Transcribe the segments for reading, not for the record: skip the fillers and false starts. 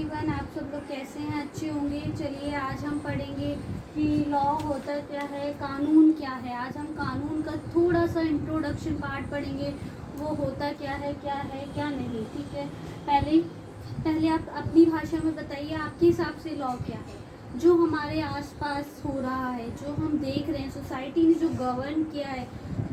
Everyone, आप सब लोग कैसे हैं? अच्छे होंगे। चलिए आज हम पढ़ेंगे कि लॉ होता क्या है, कानून क्या है। आज हम कानून का थोड़ा सा इंट्रोडक्शन पार्ट पढ़ेंगे, वो होता क्या है क्या नहीं। ठीक है, पहले आप अपनी भाषा में बताइए, आपके हिसाब से लॉ क्या है? जो हमारे आसपास हो रहा है, जो हम देख रहे हैं, सोसाइटी ने जो गवर्न किया है,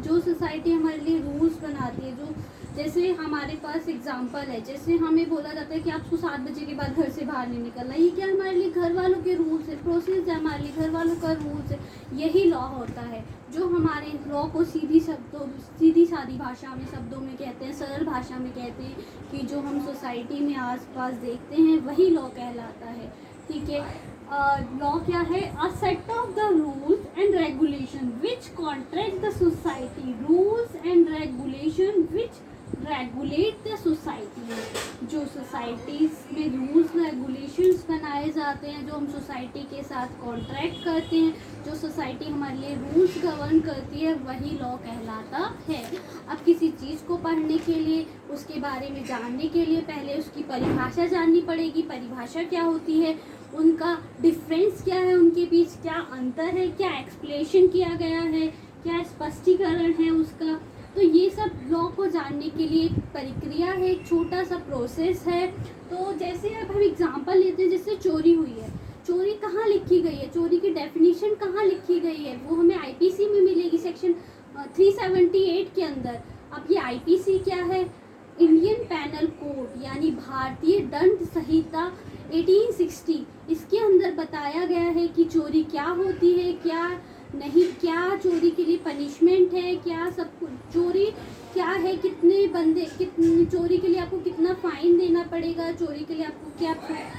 जो सोसाइटी हमारे लिए रूल्स बनाती है, जो जैसे हमारे पास एग्जांपल है, जैसे हमें बोला जाता है कि आपको 7 बजे के बाद घर से बाहर नहीं निकलना। ये क्या हमारे लिए घर वालों के रूल्स है, प्रोसेस है, हमारे लिए घर वालों का रूल्स है। यही लॉ होता है, जो हमारे लॉ को सीधी सादी भाषा में, शब्दों में कहते हैं, सरल भाषा में कहते हैं कि जो हम सोसाइटी में आसपास देखते हैं वही लॉ कहलाता है। ठीक है, लॉ क्या है? A set of the rules and regulation which contract the society, rules and regulation which regulate the society. जो सोसाइटीज में रूल्स रेगुलेशंस बनाए जाते हैं, जो हम सोसाइटी के साथ कॉन्ट्रैक्ट करते हैं, जो सोसाइटी हमारे लिए रूल्स गवर्न करती है, वही लॉ कहलाता है। अब किसी चीज़ को पढ़ने के लिए, उसके बारे में जानने के लिए पहले उसकी परिभाषा जाननी पड़ेगी। परिभाषा क्या होती है, उनका डिफरेंस क्या है, उनके बीच क्या अंतर है, क्या एक्सप्लेनेशन किया गया है, क्या स्पष्टीकरण है उसका। तो ये सब लॉ को जानने के लिए एक प्रक्रिया है, एक छोटा सा प्रोसेस है। तो जैसे अब हम एग्जांपल लेते हैं, जैसे चोरी हुई है, चोरी कहाँ लिखी गई है, चोरी की डेफिनेशन कहाँ लिखी गई है, वो हमें आईपीसी में मिलेगी, सेक्शन 378 के अंदर। अब ये आईपीसी क्या है? इंडियन पैनल कोड, यानी भारतीय दंड संहिता 1860। इसके अंदर बताया गया है कि चोरी क्या होती है, क्या नहीं, क्या चोरी के लिए पनिशमेंट है, क्या सब कुछ, चोरी क्या है, कितने बंदे, कितने चोरी के लिए आपको कितना फाइन देना पड़ेगा, चोरी के लिए आपको क्या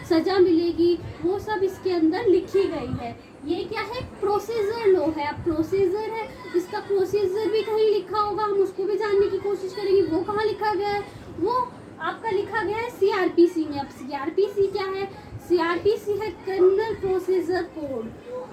सजा मिलेगी, वो सब इसके अंदर लिखी गई है। ये क्या है? प्रोसीजर लॉ है। अब प्रोसीजर है, इसका प्रोसीजर भी कहीं लिखा होगा, हम उसको भी जानने की कोशिश करेंगे। वो कहाँ लिखा गया है? वो आपका लिखा गया है सीआरपीसी में। अब सीआरपीसी क्या है? सीआरपीसी है क्रिमिनल प्रोसीजर कोड,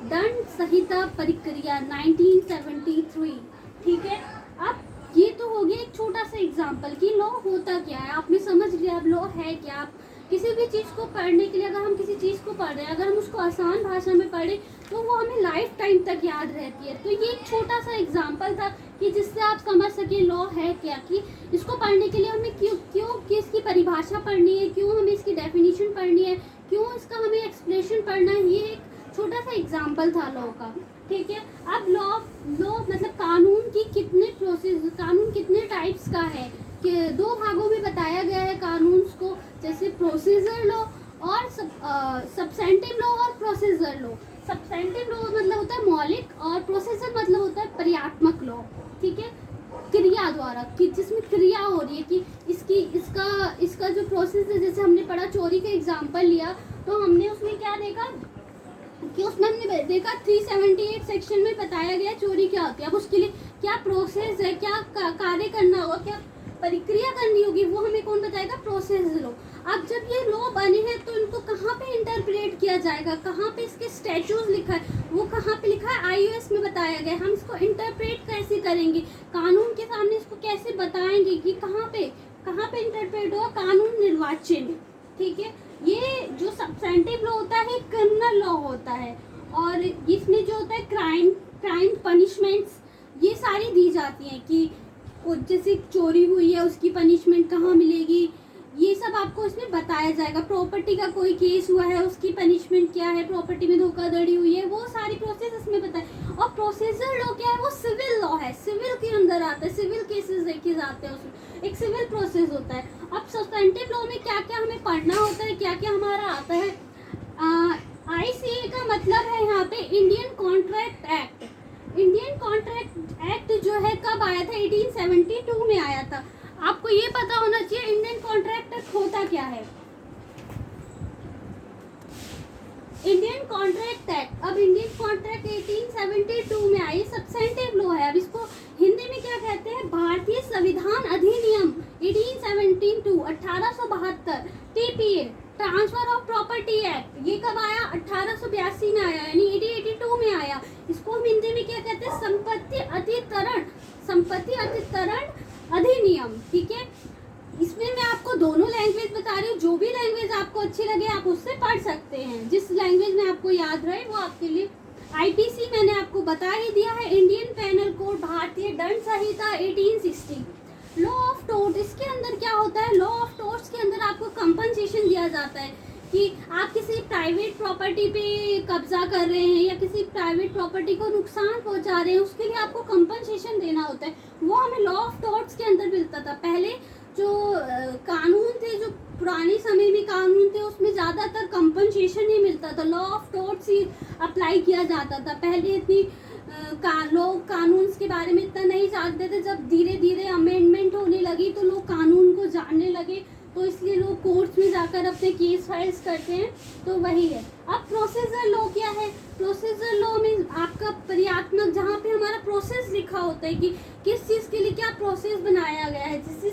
दंड संहिता प्रक्रिया 1973। ठीक है, अब ये तो हो गया एक छोटा सा एग्जांपल कि लॉ होता क्या है। आपने समझ लिया अब लॉ है क्या। आप किसी भी चीज़ को पढ़ने के लिए, अगर हम किसी चीज़ को पढ़ रहे हैं, अगर हम उसको आसान भाषा में पढ़ें तो वो हमें लाइफ टाइम तक याद रहती है। तो ये एक छोटा सा एग्जांपल था कि जिससे आप समझ सके लॉ है क्या, कि इसको पढ़ने के लिए हमें क्यों इसकी परिभाषा पढ़नी है, क्यों हमें इसकी डेफिनेशन पढ़नी है, क्यों इसका हमें एक्सप्लेनेशन पढ़ना है। ये एक छोटा सा एग्जाम्पल था लॉ का। ठीक है, अब लॉ मतलब कानून की कितने प्रोसेस, कानून कितने टाइप्स का है कि 2 भागों में बताया गया है कानून को, जैसे प्रोसीजर लॉ और सब्सेंटिव लॉ और प्रोसीजर लॉ। सब्सेंटिव लॉ मतलब होता है मौलिक, और प्रोसीजर मतलब होता है क्रियात्मक लॉ। ठीक है, क्रिया द्वारा, कि जिसमें क्रिया हो रही है, कि इसका जो प्रोसेस है, जैसे हमने पढ़ा चोरी का एग्जाम्पल लिया, तो हमने उसमें क्या देखा कि उसमें हमने देखा 378 सेक्शन में बताया गया चोरी क्या होती है। अब उसके लिए क्या प्रोसेस है, क्या कार्य करना होगा, क्या प्रक्रिया करनी होगी, वो हमें कौन बताएगा? Process law. अब जब ये लॉ बने हैं तो इनको कहाँ पे इंटरप्रेट किया जाएगा, कहाँ पे इसके स्टैट्यूज लिखा है, वो कहाँ पे लिखा है? आईओएस में बताया गया। हम इसको इंटरप्रेट कैसे करेंगे, कानून के सामने इसको कैसे बताएंगे कि कहाँ पे इंटरप्रेट होगा? कानून निर्वाच्य में। ठीक है, ये जो सब्सेंटिव लॉ होता है क्रिमिनल लॉ होता है, और इसमें जो होता है क्राइम पनिशमेंट्स ये सारी दी जाती हैं, कि जैसे चोरी हुई है उसकी पनिशमेंट कहाँ मिलेगी, ये सब आपको इसमें बताया जाएगा। प्रॉपर्टी का कोई केस हुआ है, उसकी पनिशमेंट क्या है, प्रॉपर्टी में धोखाधड़ी हुई है, वो सारी प्रोसेस इसमें बताए। और प्रोसीजर लॉ क्या है? वो सिविल लॉ है, सिविल के अंदर आता है, सिविल केसेस देखे जाते हैं, उसमें एक सिविल प्रोसेस होता है। अब सब्सेंटिव लॉ में क्या क्या हमें पढ़ना होता है, क्या क्या हमारा आता है? आईसीए का मतलब है यहाँ पे Indian contract act. Indian contract act जो है कब आया था? 1872 में आया था। आपको ये पता होना चाहिए इंडियन कॉन्ट्रैक्ट एक्ट होता क्या है। इंडियन कॉन्ट्रैक्ट एक्ट, अब इंडियन कॉन्ट्रैक्ट 1872 में आई, सब्सेंटिव लॉ है। अब इसको हिंदी में क्या कहते हैं? भारतीय संविधान अधिनियम 1872 TPA, transfer of property act. ये कब आया? 1882 में आया, यानी 1882 में आया। इसको हम हिंदी में क्या कहते हैं? संपत्ति अधिकरण अधिनियम। ठीक है, इसमें मैं आपको दोनों लैंग्वेज बता रही हूँ, जो जो भी लैंग्वेज आपको अच्छी लगे आप उससे पढ़ सकते हैं, जिस लैंग्वेज में आपको याद रहे वो आपके लिए। आईपीसी मैंने आपको बता ही दिया है, इंडियन पेनल कोड, भारतीय दंड संहिता 1860। लॉ ऑफ टोर्ट, इसके अंदर क्या होता है, लॉ ऑफ टोर्ट्स के अंदर आपको कंपनसेशन दिया जाता है कि आप किसी प्राइवेट प्रॉपर्टी पे कब्जा कर रहे हैं या किसी प्राइवेट प्रॉपर्टी को नुकसान पहुंचा रहे हैं, उसके लिए आपको कंपनसेशन देना होता है। वो हमें लॉ ऑफ टोर्ट्स के अंदर मिलता था। पहले जो कानून थे, जो पुराने समय में कानून थे, उसमें ज़्यादातर कंपनसेशन ही मिलता था, लॉ ऑफ टोर्ट्स ही अप्लाई किया जाता था। पहले इतनी लोग कानून के बारे में इतना नहीं जानते थे। जब धीरे धीरे अमेंडमेंट होने लगी तो लोग कानून को जानने लगे, तो इसलिए लोग कोर्ट्स में जाकर अपने केस फाइल्स करते हैं। तो वही है। अब प्रोसीजर लॉ क्या है, प्रोसीजर लॉ में आपका पर्यात्मक, जहाँ पे हमारा प्रोसेस लिखा होता है कि किस चीज़ के लिए क्या प्रोसेस बनाया गया है। जैसे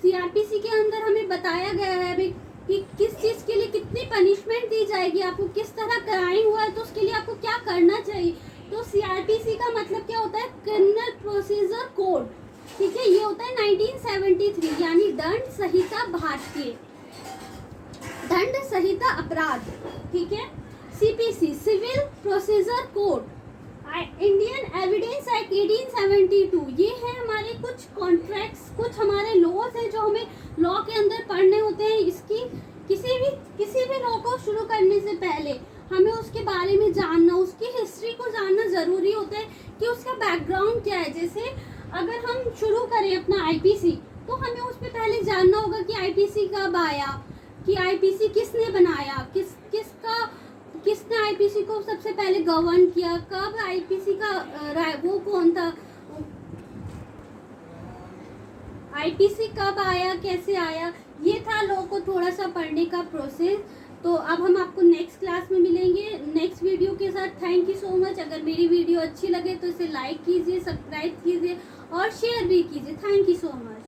सीआरपीसी के अंदर हमें बताया गया है अभी कि किस चीज़ के लिए कितनी पनिशमेंट दी जाएगी, आपको किस तरह क्राइम हुआ है तो उसके लिए आपको क्या करना चाहिए। तो सीआरपीसी का मतलब क्या होता है, क्रिमिनल प्रोसीजर कोड, ठीक है। ये होता है 1973, यानी दंड संहिता, भारतीय दंड संहिता अपराध, ठीक है। CPC, civil procedure code, Indian evidence act 1872, ये है हमारे कुछ कॉन्ट्रैक्ट्स, कुछ हमारे लॉज हैं जो हमें लॉ के अंदर पढ़ने होते हैं। इसकी किसी भी लॉ को शुरू करने से पहले हमें उसके बारे में जानना, उसकी हिस्ट्री को जानना ज़रूरी होता है कि उसका बैकग्राउंड क्या है। जैसे अगर हम शुरू करें अपना आईपीसी, तो हमें उस पर पहले जानना होगा कि आईपीसी कब आया, कि आईपीसी किसने बनाया, किसने आईपीसी को सबसे पहले गवर्न किया, कब आईपीसी का वो कौन था, आईपीसी कब आया, कैसे आया, ये था लॉ को थोड़ा सा पढ़ने का प्रोसेस। तो अब हम आपको नेक्स्ट क्लास में मिलेंगे नेक्स्ट वीडियो के साथ। Thank you so much. अगर मेरी वीडियो अच्छी लगे तो इसे लाइक कीजिए, सब्सक्राइब कीजिए और शेयर भी कीजिए। Thank you so much.